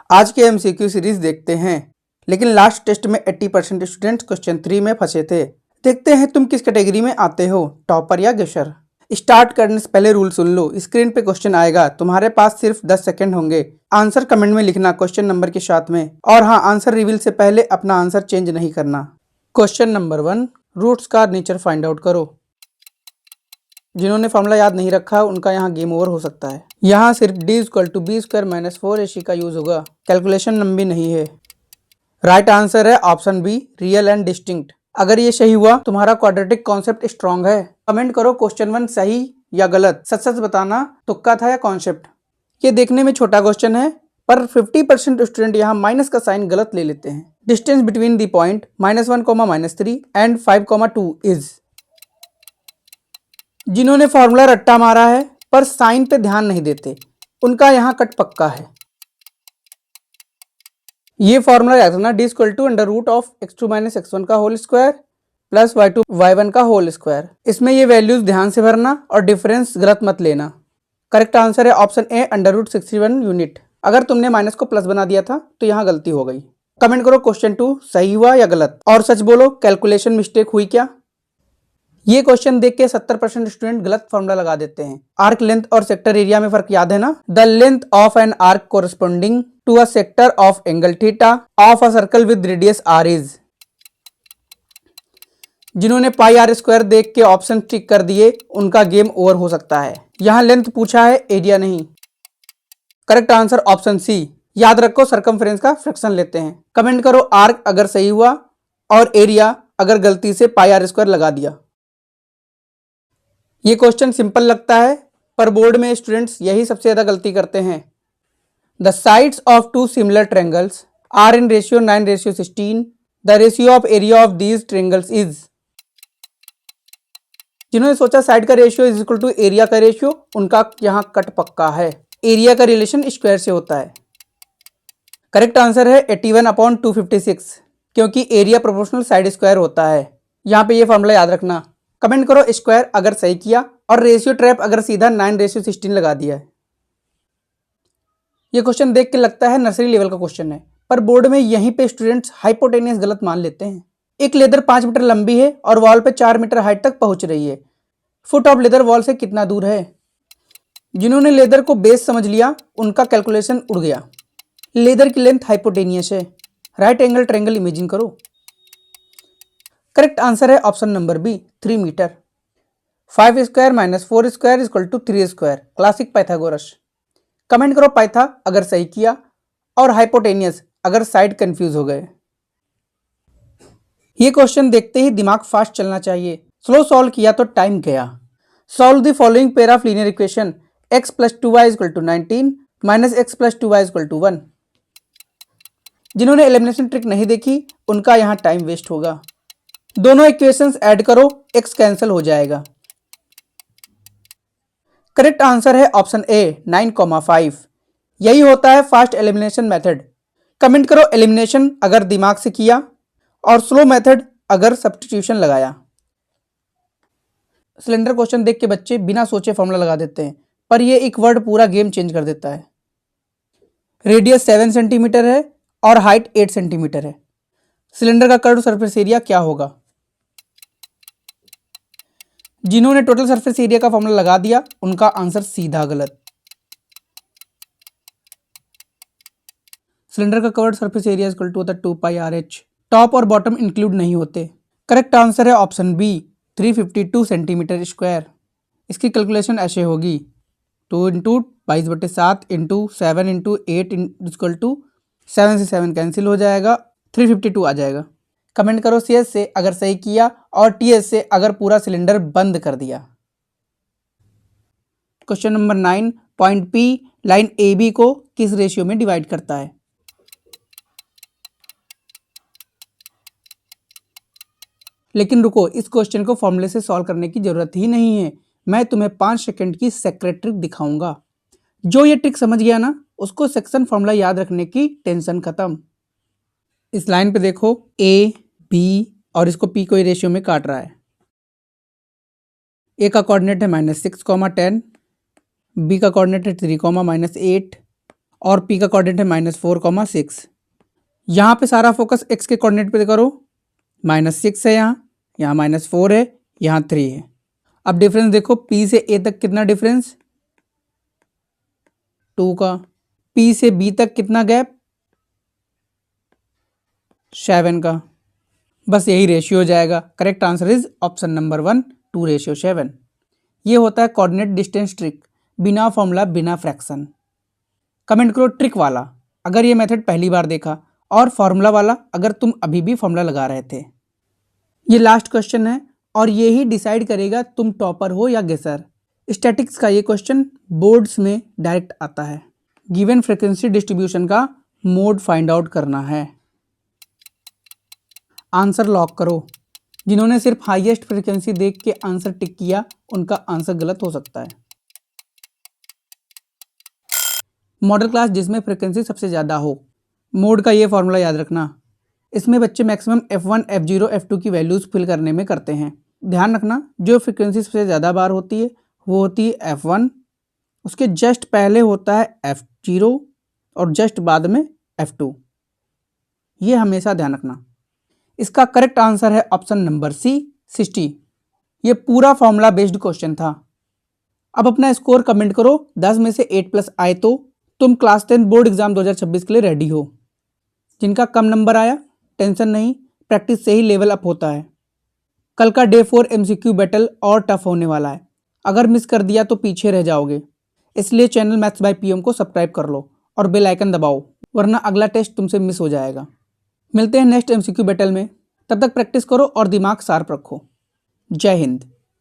आज के MCQ series देखते हैं, लेकिन लास्ट टेस्ट में 80% स्टूडेंट्स क्वेश्चन 3 में फंसे थे। देखते हैं तुम किस कैटेगरी में आते हो, टॉपर या गेशर। स्टार्ट करने से पहले रूल सुन लो। स्क्रीन पे क्वेश्चन आएगा, तुम्हारे पास सिर्फ 10 सेकंड होंगे। आंसर कमेंट में लिखना क्वेश्चन नंबर के साथ में, और हाँ, आंसर रिवील से पहले अपना आंसर चेंज नहीं करना। क्वेश्चन नंबर 1, रूट्स का नेचर फाइंड आउट करो। जिन्होंने फॉर्मूला याद नहीं रखा उनका यहाँ गेम ओवर हो सकता है। यहाँ सिर्फ d=b² - 4ac का यूज होगा, कैलकुलेशन लंबी नहीं है। राइट आंसर है option B, real and distinct. अगर ये सही हुआ तुम्हारा क्वाड्रेटिक कॉन्सेप्ट स्ट्रॉन्ग है। कमेंट करो क्वेश्चन 1 सही या गलत। सच सच बताना, तुक्का था या कॉन्सेप्ट। ये देखने में छोटा क्वेश्चन है, पर 50% स्टूडेंट यहाँ माइनस का साइन गलत ले लेते हैं। Distance between the point -1, -3 and 5, 2 is. जिन्होंने फॉर्मूला रट्टा मारा है पर साइन पे ध्यान नहीं देते, उनका यहाँ कट पक्का है। ये फॉर्मूला याद रखना, d=√(x2 - x1) का whole square plus y2 y1 का होल स्क्वायर। इसमें ये वैल्यूज ध्यान से भरना और डिफरेंस गलत मत लेना। करेक्ट आंसर है ऑप्शन ए, √61 यूनिट। अगर तुमने माइनस को प्लस बना दिया था तो यहाँ गलती हो गई। कमेंट करो क्वेश्चन 2 सही हुआ या गलत, और सच बोलो कैलकुलेशन मिस्टेक हुई क्या। ये क्वेश्चन देख के 70% स्टूडेंट गलत फॉर्मूला लगा देते हैं। आर्क लेंथ और सेक्टर एरिया में फर्क याद है ना। The length of an arc corresponding to a sector of angle theta of a circle with radius r is. जिन्होंने πr² देख के ऑप्शन टिक कर दिए उनका गेम ओवर हो सकता है। यहाँ लेंथ पूछा है, एरिया नहीं। Correct answer option C. याद रखो सरकमफ्रेंस का फ्रैक्शन लेते हैं। कमेंट करो आर्क अगर सही हुआ और एरिया अगर गलती से πr² लगा दिया। ये क्वेश्चन सिंपल लगता है, पर बोर्ड में स्टूडेंट्स यही सबसे ज्यादा गलती करते हैं। The sides of two similar triangles are in ratio 9:16। The ratio of area of these triangles is. जिन्होंने सोचा साइड का ratio is equal to area का रेशियो, उनका यहाँ कट पक्का है। एरिया का रिलेशन स्क्वायर से होता है। करेक्ट आंसर है 81/256, क्योंकि एरिया प्रोपोर्शनल साइड स्क्वायर होता है। यहाँ पे ये फॉर्मूला याद रखना। कमेंट करो स्क्वायर अगर सही किया और रेशियो ट्रैप अगर सीधा 9:16 लगा दिया है। ये क्वेश्चन देख के लगता है नर्सरी लेवल का क्वेश्चन है, पर बोर्ड में यहीं पे स्टूडेंट्स हाइपोटेनियस गलत मान लेते हैं। एक लेदर 5 मीटर लंबी है और वॉल पे 4 मीटर हाइट तक पहुंच रही है। फुट ऑफ लेदर वॉल से कितना दूर है। जिन्होंने लेदर को बेस समझ लिया उनका कैलकुलेशन उड़ गया। लेदर की लेंथ हाइपोटेनियस है। राइट एंगल ट्रायंगल इमेजिन करो। करेक्ट आंसर है option number B, 3 metre. 5² - 4² = 3²। Classic Pythagoras. Comment करो पाइथा अगर सही किया और हाइपोटेनियस अगर साइड कंफ्यूज हो गए। ये क्वेश्चन देखते ही दिमाग फास्ट चलना चाहिए, स्लो सॉल्व किया तो टाइम गया। Solve the following pair of linear equation x + 2y = 19 - x + 2y = 1। जिन्होंने एलिमिनेशन ट्रिक नहीं देखी उनका यहाँ टाइम वेस्ट होगा। दोनों इक्वेशंस ऐड करो, x कैंसिल हो जाएगा। करेक्ट आंसर है ऑप्शन ए, 9,5। यही होता है फास्ट एलिमिनेशन मेथड। कमेंट करो एलिमिनेशन अगर दिमाग से किया और स्लो मेथड अगर सब्स्टिट्यूशन लगाया। सिलेंडर क्वेश्चन देख के बच्चे बिना सोचे फॉर्मूला लगा देते हैं, पर ये एक वर्ड पूरा गेम चेंज कर देता है। रेडियस 7 सेंटीमीटर है और हाइट 8 सेंटीमीटर है। सिलेंडर का कर्व सरफेस एरिया क्या होगा। जिन्होंने टोटल सरफेस एरिया का फॉर्मूला लगा दिया उनका आंसर सीधा गलत। सिलेंडर का covered surface area equal to होता है 2πRh। टॉप और बॉटम इंक्लूड नहीं होते। करेक्ट आंसर है ऑप्शन बी, 352 सेंटीमीटर स्क्वायर। इसकी कैलकुलेशन ऐसे होगी, 2 × 22/7 × 7 × 8 = 7 से 7 कैंसिल हो जाएगा, 352 आ जाएगा। कमेंट करो CS से अगर सही किया और TS से अगर पूरा सिलेंडर बंद कर दिया। Question number 9, point P line AB को किस रेशियो में डिवाइड करता है। लेकिन रुको, इस क्वेश्चन को फॉर्मूले से सॉल्व करने की जरूरत ही नहीं है। मैं तुम्हें 5 सेकंड की सेक्रेट ट्रिक दिखाऊंगा। जो ये ट्रिक समझ गया ना, उसको सेक्शन फॉर्मूला याद रखने की टेंशन खत्म। इस लाइन पे देखो, A, B और इसको P को रेशियो में काट रहा है। A का कोऑर्डिनेट है -6, 10, B का कोऑर्डिनेट है 3, -8 और p का कोऑर्डिनेट है -4, 6। यहाँ पे सारा फोकस x के कोऑर्डिनेट पे करो, -6 है, यहाँ -4 है, यहाँ 3 है। अब डिफरेंस देखो, p से a तक कितना डिफरेंस, 2 का। p से b तक कितना गैप, 7 का। बस यही रेशियो हो जाएगा। Correct answer is option number 1, 2:7। ये होता है कोऑर्डिनेट डिस्टेंस ट्रिक, बिना फॉर्मूला, बिना फ्रैक्शन। कमेंट करो ट्रिक वाला अगर ये मेथड पहली बार देखा, और फॉर्मूला वाला अगर तुम अभी भी फॉर्मूला लगा रहे थे। ये लास्ट क्वेश्चन है और ये ही डिसाइड करेगा तुम टॉपर हो या गेसर। स्टैटिक्स का ये क्वेश्चन बोर्ड्स में डायरेक्ट आता है। गिवन फ्रीक्वेंसी डिस्ट्रीब्यूशन का मोड फाइंड आउट करना है। आंसर लॉक करो। जिन्होंने सिर्फ हाईएस्ट फ्रीक्वेंसी देख के आंसर टिक किया, उनका आंसर गलत हो सकता है। मॉडल क्लास जिसमें फ्रीक्वेंसी सबसे ज़्यादा हो। मोड का ये फॉर्मूला याद रखना। इसमें बच्चे मैक्सिमम F1, F0, F2 की वैल्यूज़ फिल करने में करते हैं। ध्यान रखना, जो फ्रीक्वेंसी सबसे ज़्यादा बार होती है वो होती है F1, उसके जस्ट पहले होता है F0 और जस्ट बाद में F2। ये हमेशा ध्यान रखना। इसका करेक्ट आंसर है ऑप्शन नंबर सी, 60। ये पूरा फॉर्मूला बेस्ड क्वेश्चन था। अब अपना स्कोर कमेंट करो। 10 में से 8+ आए तो तुम क्लास 10 बोर्ड एग्जाम 2026 के लिए रेडी हो। जिनका कम नंबर आया, टेंशन नहीं, प्रैक्टिस से ही लेवल अप होता है। कल का डे 4 MCQ बैटल और टफ होने वाला है। अगर मिस कर दिया तो पीछे रह जाओगे। इसलिए चैनल मैथ्स बाय PM को सब्सक्राइब कर लो और बेल आइकन दबाओ, वरना अगला टेस्ट तुमसे मिस हो जाएगा। मिलते हैं नेक्स्ट MCQ बैटल में। तब तक प्रैक्टिस करो और दिमाग शार्प रखो। जय हिंद।